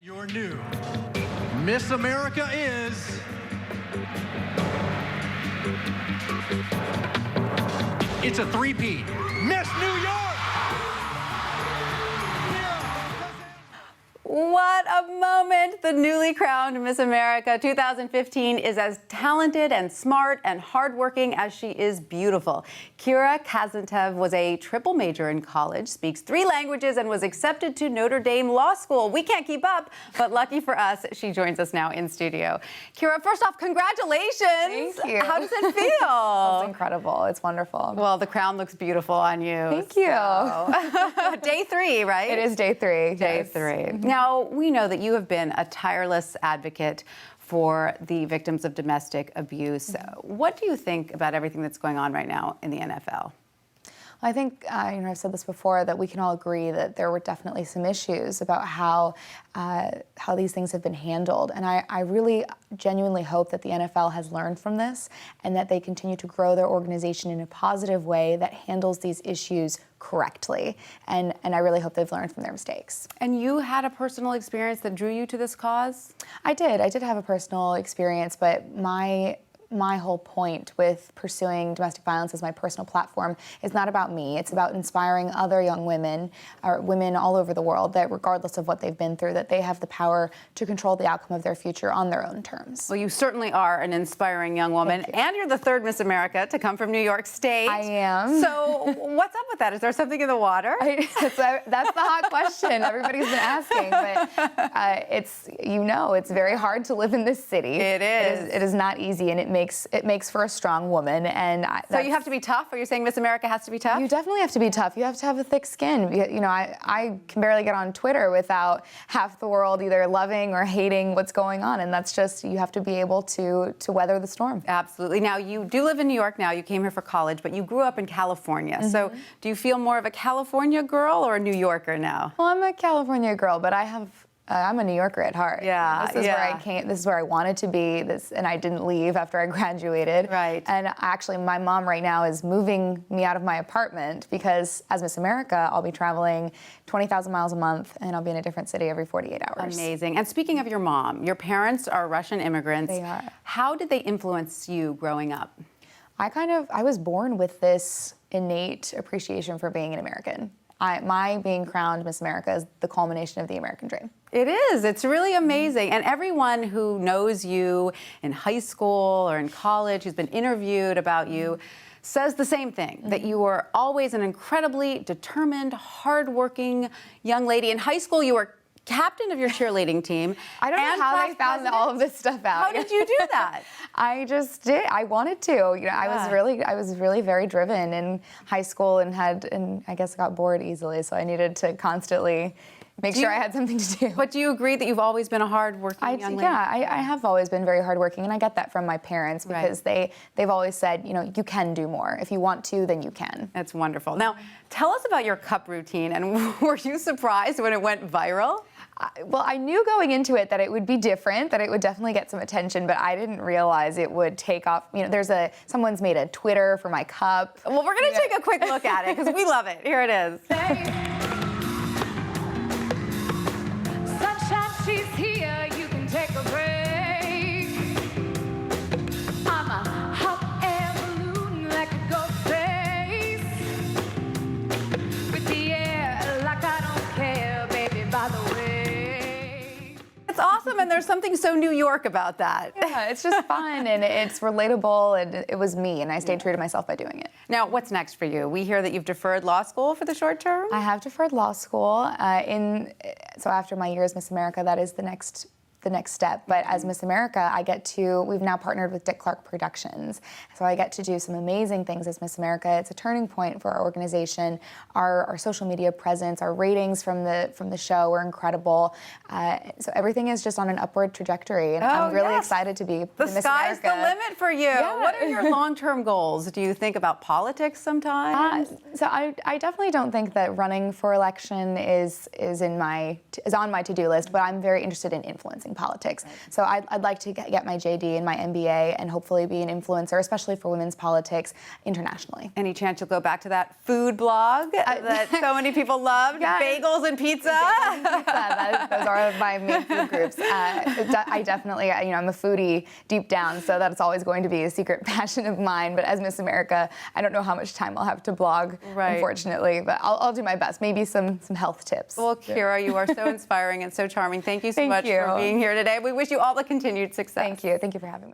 Your new Miss America is it's a three-peat. Miss New York! What a moment! The newly crowned Miss America 2015 is as talented and smart and hardworking as she is beautiful. Kira Kazantsev was a triple major in college, speaks 3 languages, and was accepted to Notre Dame Law School. We can't keep up, but lucky for us, she joins us now in studio. Kira, first off, congratulations! Thank you. How does it feel? It's incredible. It's wonderful. Well, the crown looks beautiful on you. Thank you. So. Day 3, right? It is day 3. Day yes. 3. Now, we know that you have been a tireless advocate for the victims of domestic abuse. What do you think about everything that's going on right now in the NFL? I think, I've said this before, that we can all agree that there were definitely some issues about how these things have been handled. And I really genuinely hope that the NFL has learned from this and that they continue to grow their organization in a positive way that handles these issues correctly. And I really hope they've learned from their mistakes. And you had a personal experience that drew you to this cause? I did have a personal experience, but my whole point with pursuing domestic violence as my personal platform is not about me. It's about inspiring other young women, or women all over the world, that regardless of what they've been through, that they have the power to control the outcome of their future on their own terms. Well, you certainly are an inspiring young woman, and you're the 3rd Miss America to come from New York State. I am. So what's up with that? Is there something in the water? That's the hot question everybody's been asking, but it's very hard to live in this city. It is. It is not easy, and it makes for a strong woman. And so you have to be tough? Are you saying Miss America has to be tough? You definitely have to be tough. You have to have a thick skin. I can barely get on Twitter without half the world either loving or hating what's going on, and that's just, you have to be able to weather the storm. Absolutely. Now, you do live in New York now. You came here for college, but you grew up in California. Mm-hmm. So do you feel more of a California girl or a New Yorker now? Well, I'm a California girl, but I'm a New Yorker at heart. Yeah, this is where I came. This is where I wanted to be. And I didn't leave after I graduated. Right. And actually, my mom right now is moving me out of my apartment because, as Miss America, I'll be traveling 20,000 miles a month, and I'll be in a different city every 48 hours. Amazing. And speaking of your mom, your parents are Russian immigrants. They are. How did they influence you growing up? I was born with this innate appreciation for being an American. My being crowned Miss America is the culmination of the American dream. It is. It's really amazing. And everyone who knows you in high school or in college, who's been interviewed about you, says the same thing, that you were always an incredibly determined, hardworking young lady. In high school, you were captain of your cheerleading team. I don't know how they found all of this stuff out. How did you do that? I just did. I wanted to. I was really very driven in high school, and I guess got bored easily, so I needed to constantly make sure I had something to do. But do you agree that you've always been a hardworking young lady? Yeah, I have always been very hardworking, and I get that from my parents because they've always said, you can do more. If you want to, then you can. That's wonderful. Now, tell us about your cup routine, and were you surprised when it went viral? Well, I knew going into it that it would be different, that it would definitely get some attention, but I didn't realize it would take off. Someone's made a Twitter for my cup. Well, we're going to take a quick look at it because we love it. Here it is. Sunshine, she's here. You can take a break. I'm a hot air balloon like a ghost face. With the air like I don't care, baby, by the way. It's awesome, and there's something so New York about that. Yeah, it's just fun, and it's relatable, and it was me, and I stayed true to myself by doing it. Now, what's next for you? We hear that you've deferred law school for the short term? I have deferred law school. So after my year as Miss America, that is the next step. But as Miss America, we've now partnered with Dick Clark Productions. So I get to do some amazing things as Miss America. It's a turning point for our organization. Our social media presence, our ratings from the show are incredible. So everything is just on an upward trajectory. And I'm really excited to be the Miss America. The sky's the limit for you. Yeah. What are your long-term goals? Do you think about politics sometimes? So I definitely don't think that running for election is on my to-do list, but I'm very interested in influencing politics. So I'd like to get my JD and my MBA and hopefully be an influencer, especially for women's politics, internationally. Any chance you'll go back to that food blog that so many people loved? Yeah. Bagels and pizza? Those those are my main food groups. I definitely, I'm a foodie deep down, so that's always going to be a secret passion of mine. But as Miss America, I don't know how much time I'll have to blog, unfortunately. But I'll do my best. Maybe some health tips. Well, Kira, you are so inspiring and so charming. Thank you so much for being here today. We wish you all the continued success. Thank you. Thank you for having me.